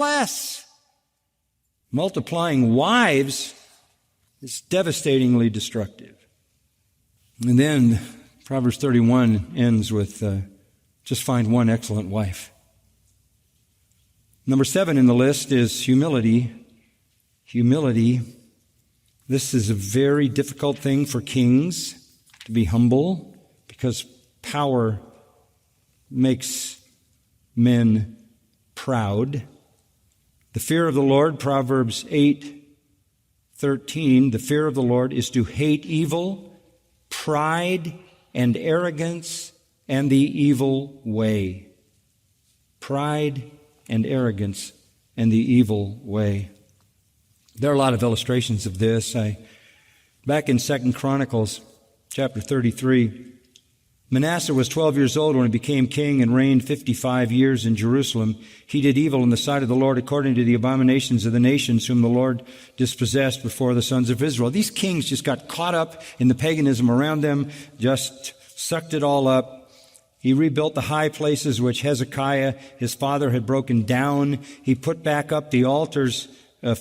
less. Multiplying wives is devastatingly destructive. And then Proverbs 31 ends with, just find one excellent wife. Number 7 in the list is humility. Humility. This is a very difficult thing for kings, to be humble, because power makes men proud. The fear of the Lord, Proverbs 8:13, the fear of the Lord is to hate evil, pride, and arrogance, and the evil way. Pride and arrogance and the evil way. There are a lot of illustrations of this. Back in 2 Chronicles chapter 33, Manasseh was 12 years old when he became king and reigned 55 years in Jerusalem. He did evil in the sight of the Lord according to the abominations of the nations whom the Lord dispossessed before the sons of Israel. These kings just got caught up in the paganism around them, just sucked it all up. He rebuilt the high places which Hezekiah, his father, had broken down. He put back up the altars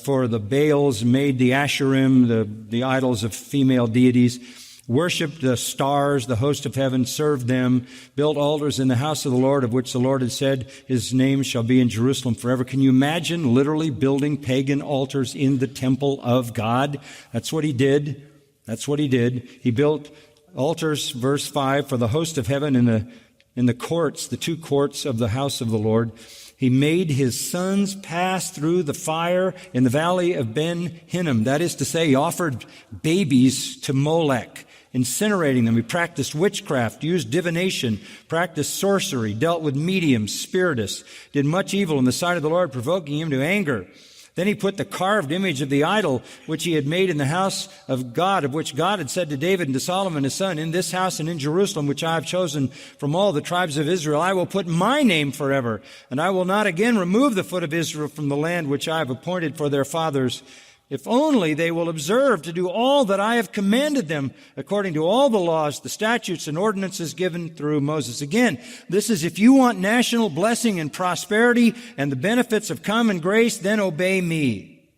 for the Baals, made the Asherim, the idols of female deities, worshipped the stars, the host of heaven, served them, built altars in the house of the Lord, of which the Lord had said, His name shall be in Jerusalem forever. Can you imagine literally building pagan altars in the temple of God? That's what he did. That's what he did. He built altars, verse 5, for the host of heaven in the courts, the 2 courts of the house of the Lord. He made his sons pass through the fire in the valley of Ben Hinnom. That is to say, he offered babies to Molech, incinerating them. He practiced witchcraft, used divination, practiced sorcery, dealt with mediums, spiritists, did much evil in the sight of the Lord, provoking him to anger. Then he put the carved image of the idol which he had made in the house of God, of which God had said to David and to Solomon his son, In this house and in Jerusalem, which I have chosen from all the tribes of Israel, I will put my name forever, and I will not again remove the foot of Israel from the land which I have appointed for their fathers, if only they will observe to do all that I have commanded them, according to all the laws, the statutes, and ordinances given through Moses. Again, this is if you want national blessing and prosperity and the benefits of common grace, then obey me.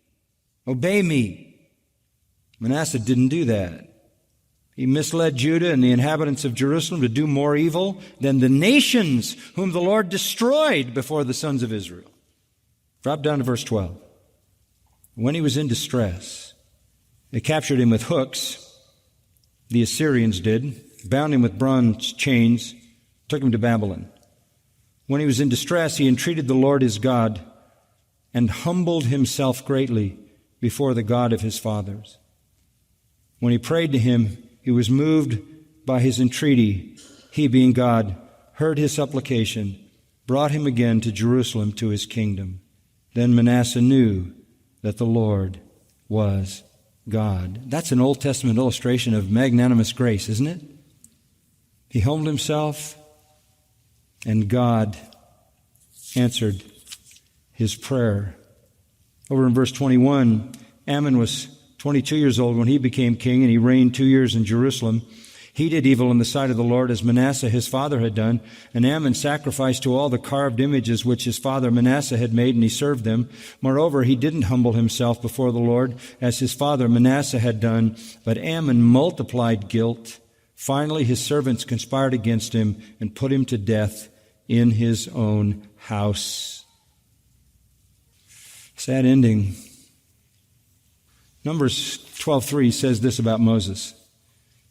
Obey me. Manasseh didn't do that. He misled Judah and the inhabitants of Jerusalem to do more evil than the nations whom the Lord destroyed before the sons of Israel. Drop down to verse 12. When he was in distress, they captured him with hooks, the Assyrians did, bound him with bronze chains, took him to Babylon. When he was in distress, he entreated the Lord his God and humbled himself greatly before the God of his fathers. When he prayed to him, he was moved by his entreaty. He, being God, heard his supplication, brought him again to Jerusalem to his kingdom. Then Manasseh knew that the Lord was God. That's an Old Testament illustration of magnanimous grace, isn't it? He humbled himself, and God answered his prayer. Over in verse 21, Ammon was 22 years old when he became king, and he reigned 2 years in Jerusalem. He did evil in the sight of the Lord as Manasseh his father had done. And Ammon sacrificed to all the carved images which his father Manasseh had made, and he served them. Moreover, he didn't humble himself before the Lord as his father Manasseh had done, but Ammon multiplied guilt. Finally, his servants conspired against him and put him to death in his own house. Sad ending. Numbers 12:3 says this about Moses.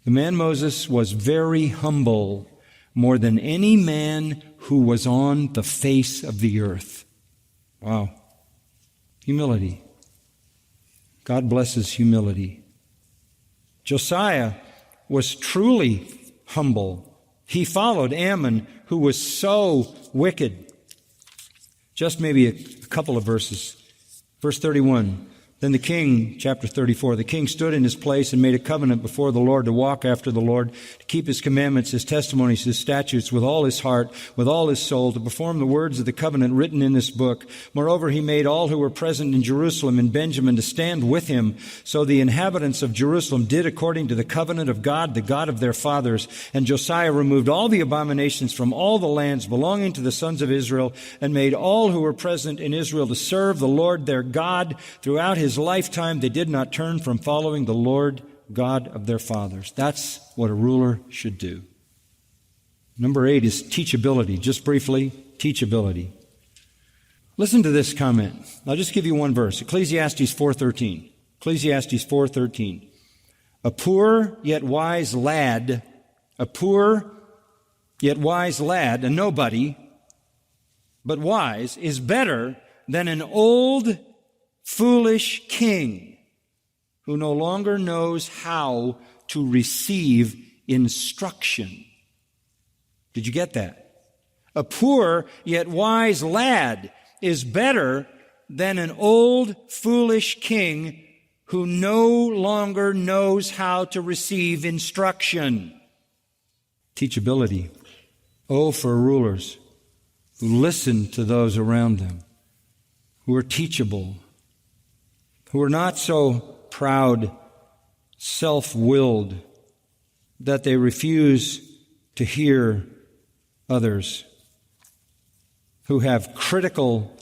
The man Moses was very humble, more than any man who was on the face of the earth. Wow. Humility. God blesses humility. Josiah was truly humble. He followed Ammon, who was so wicked. Just maybe a couple of verses. Verse 31. Then the king, chapter 34, the king stood in his place and made a covenant before the Lord to walk after the Lord, to keep his commandments, his testimonies, his statutes with all his heart, with all his soul, to perform the words of the covenant written in this book. Moreover, he made all who were present in Jerusalem and Benjamin to stand with him. So the inhabitants of Jerusalem did according to the covenant of God, the God of their fathers. And Josiah removed all the abominations from all the lands belonging to the sons of Israel, and made all who were present in Israel to serve the Lord their God. Throughout his lifetime, they did not turn from following the Lord God of their fathers. That's what a ruler should do. Number 8 is teachability. Just briefly, teachability. Listen to this comment. I'll just give you one verse. Ecclesiastes 4:13. Ecclesiastes 4:13. A poor yet wise lad, a nobody, but wise, is better than an old foolish king who no longer knows how to receive instruction. Did you get that? A poor yet wise lad is better than an old foolish king who no longer knows how to receive instruction. Teachability. Oh, for rulers who listen to those around them, who are teachable, who are not so proud, self-willed, that they refuse to hear others, who have critical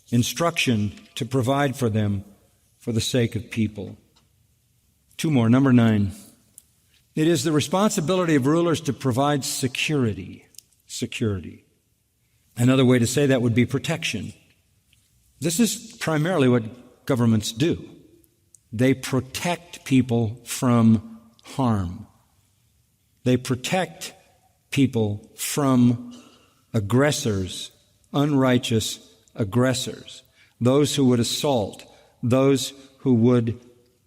instruction to provide for them for the sake of people. 2 more. Number 9. It is the responsibility of rulers to provide security. Security. Another way to say that would be protection. This is primarily what governments do. They protect people from harm. They protect people from aggressors, unrighteous aggressors, those who would assault, those who would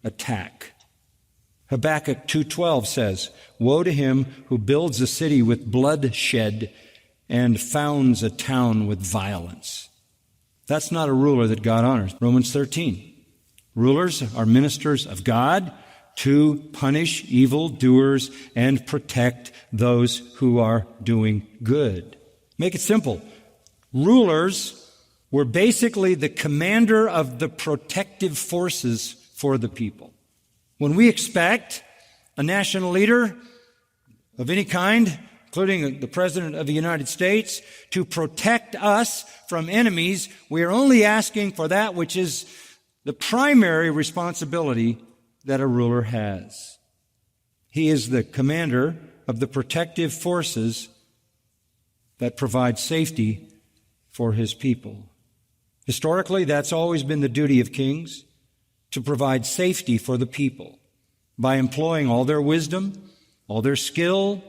attack. Habakkuk 2:12 says, "Woe to him who builds a city with bloodshed and founds a town with violence." That's not a ruler that God honors. Romans 13. Rulers are ministers of God to punish evildoers and protect those who are doing good. Make it simple. Rulers were basically the commander of the protective forces for the people. When we expect a national leader of any kind, including the President of the United States, to protect us from enemies, we are only asking for that which is the primary responsibility that a ruler has. He is the commander of the protective forces that provide safety for his people. Historically, that's always been the duty of kings, to provide safety for the people by employing all their wisdom, all their skill,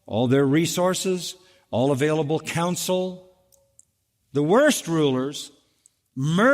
all their resources, all available counsel. The worst rulers murder